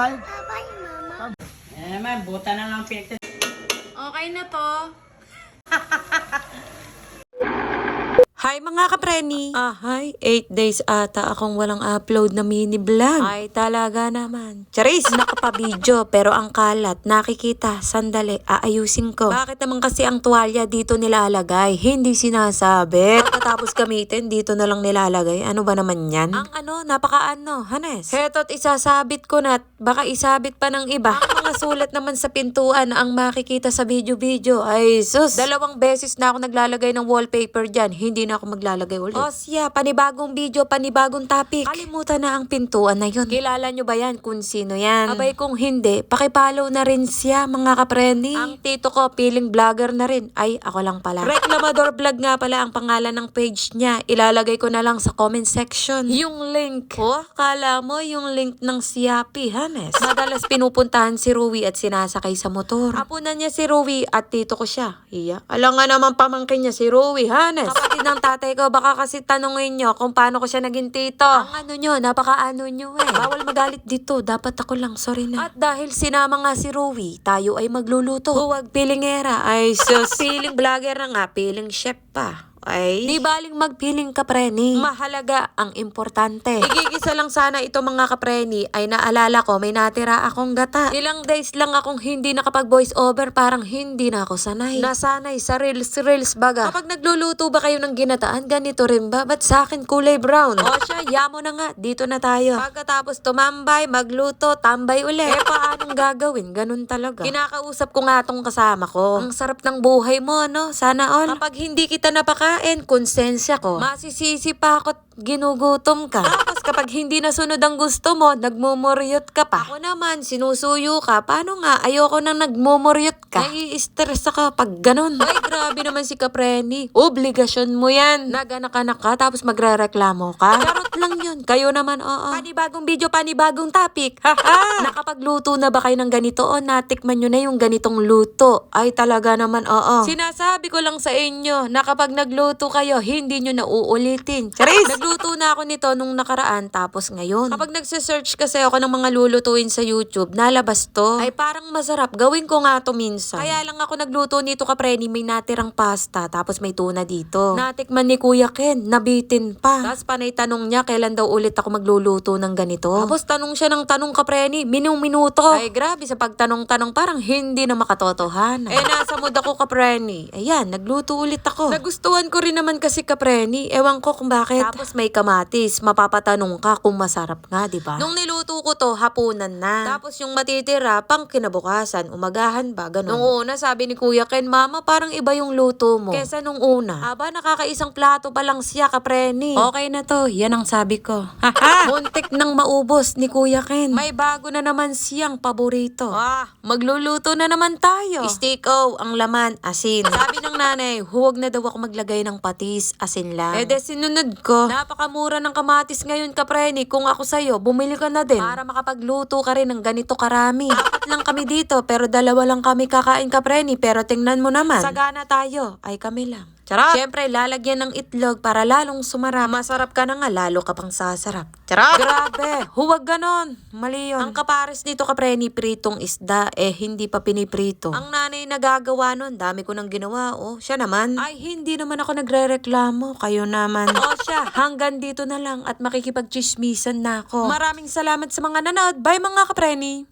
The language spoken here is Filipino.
Bye, Mama. Man, buta na lang pinagtas. Okay na to. Hi mga kapreni! Hi, 8 days ata akong walang upload na mini vlog. Ay talaga naman. Charis! Nakapabidyo pero ang kalat, nakikita, sandali, aayusin ko. Bakit naman kasi ang tuwalya dito nilalagay? Hindi sinasabi. Pagkatapos gamitin, dito na lang nilalagay. Ano ba naman yan? Ang napakaano, Hanes? Heto't isasabit ko na, baka isabit pa ng iba. Ang mga sulat naman sa pintuan ang makikita sa video-video. Ay sus! 2 beses na ako naglalagay ng wallpaper dyan. Hindi na ako maglalagay ulit. Osya, panibagong video, panibagong topic. Kalimutan na ang pintuan na yun. Kilala nyo ba yan kung sino yan? Abay kung hindi, pakipollow na rin siya mga kapreni. Ang tito ko, piling vlogger na rin. Ay, ako lang pala. Reklamador Vlog nga pala ang pangalan ng page niya. Ilalagay ko na lang sa comment section yung link. Oh, kala mo yung link ng Siapi, Hanes. Madalas pinupuntahan si Ruwi at sinasakay sa motor. Apunan niya si Ruwi at tito ko siya. Iya. Alam nga naman pamangkin niya si Ruwi, Hanes. Kapatid ng tatay ko, baka kasi tanungin nyo kung paano ko siya naging tito. Ang nyo, napaka-ano nyo eh. Bawal magalit dito, dapat ako lang, sorry na. At dahil sinama nga si Ruwi, tayo ay magluluto. Huwag pilingera, ay sus. Piling vlogger na nga, piling chef pa. Ay, di baling magpiling kapreni. Mahalaga ang importante. Igigisa lang sana ito mga kapreni ay naalala ko may natira akong gata. Ilang days lang akong hindi nakapag voice over, parang hindi na ako sanay. Nasanay sa reels baga. Kapag nagluluto ba kayo ng ginataan, ganito rin ba? Ba't sa akin kulay brown? O siya, yamo na nga, dito na tayo. Pagkatapos tumambay, magluto, tambay uli. Eh paanong gagawin? Ganun talaga. Kinakausap ko nga tong kasama ko. Ang sarap ng buhay mo, no? Sana all. Kapag hindi kita napakain, konsensya ko, masisisi pa ako't ginugutom ka. Tapos kapag hindi nasunod ang gusto mo, nagmumuryot ka pa. Ako naman, sinusuyo ka. Paano nga? Ayoko nang nagmumuryot ka. Nai-stress ako pag ganun. Ay, grabe naman si Kapreni. Obligasyon mo yan. Naganak-anak ka, tapos magre-reklamo ka. Charot lang yun. Kayo naman, oo. Panibagong video, panibagong topic. Haha! Nakapagluto na ba kayo ng ganito o natikman nyo na yung ganitong luto? Ay, talaga naman, oo. Sinasabi ko lang sa inyo na kapag nagluto kayo, hindi nyo na uulitin. Charis! Nagluto na ako nito nung nakaraan, tapos ngayon. Kapag nagsisearch kasi ako ng mga lulutuin sa YouTube, nalabas to. Ay parang masarap. Gawin ko nga to minsan. Kaya lang ako nagluto nito kapreni, may natirang pasta, tapos may tuna dito. Natikman ni Kuya Ken, nabitin pa. Tapos panay tanong niya, kailan daw ulit ako magluluto ng ganito. Tapos tanong siya ng tanong kapreni, minuto. Ay grabe, sa pagtanong-tanong parang hindi na makatotohanan. Eh nasa mood ako kapreni. Ayan, nagluto ulit ako. Nagustuhan ko rin naman kasi kapreni. Ewan ko kung bakit. Tapos may kamatis, mapapatanong ka kung masarap nga, di ba? Nung niluto ko to, hapunan na. Tapos yung matitira, pang kinabukasan, umagahan ba, ganun. Nung una, sabi ni Kuya Ken, Mama, parang iba yung luto mo. Kesa nung una. Aba, nakakaisang plato pa lang siya, kapreni. Okay na to, yan ang sabi ko. Haha! Muntik nang maubos ni Kuya Ken. May bago na naman siyang paborito. Magluluto na naman tayo. Stiko, ang laman, asin. Sabi ng nanay, huwag na daw ako maglagay ng patis, asin lang. Eh de sinunod ko. Napakamura ng kamatis ngayon kapreni. Kung ako sa'yo, bumili ka na din. Para makapagluto ka rin ng ganito karami. 4 lang kami dito, pero 2 lang kami kakain kapreni. Pero tingnan mo naman, sagana tayo. Ay kami lang. Charot! Siyempre, lalagyan ng itlog para lalong sumarap. Masarap ka na nga, lalo ka pang sasarap. Charot! Grabe! Huwag ganon! Mali yun. Ang kapares dito kapreni, pritong isda, hindi pa piniprito. Ang nanay nagagawa nun, dami ko nang ginawa, siya naman. Ay, hindi naman ako nagre-reklamo. Kayo naman. Siya, hanggang dito na lang at makikipagchismisan na ako. Maraming salamat sa mga nanood. Bye mga kapreni!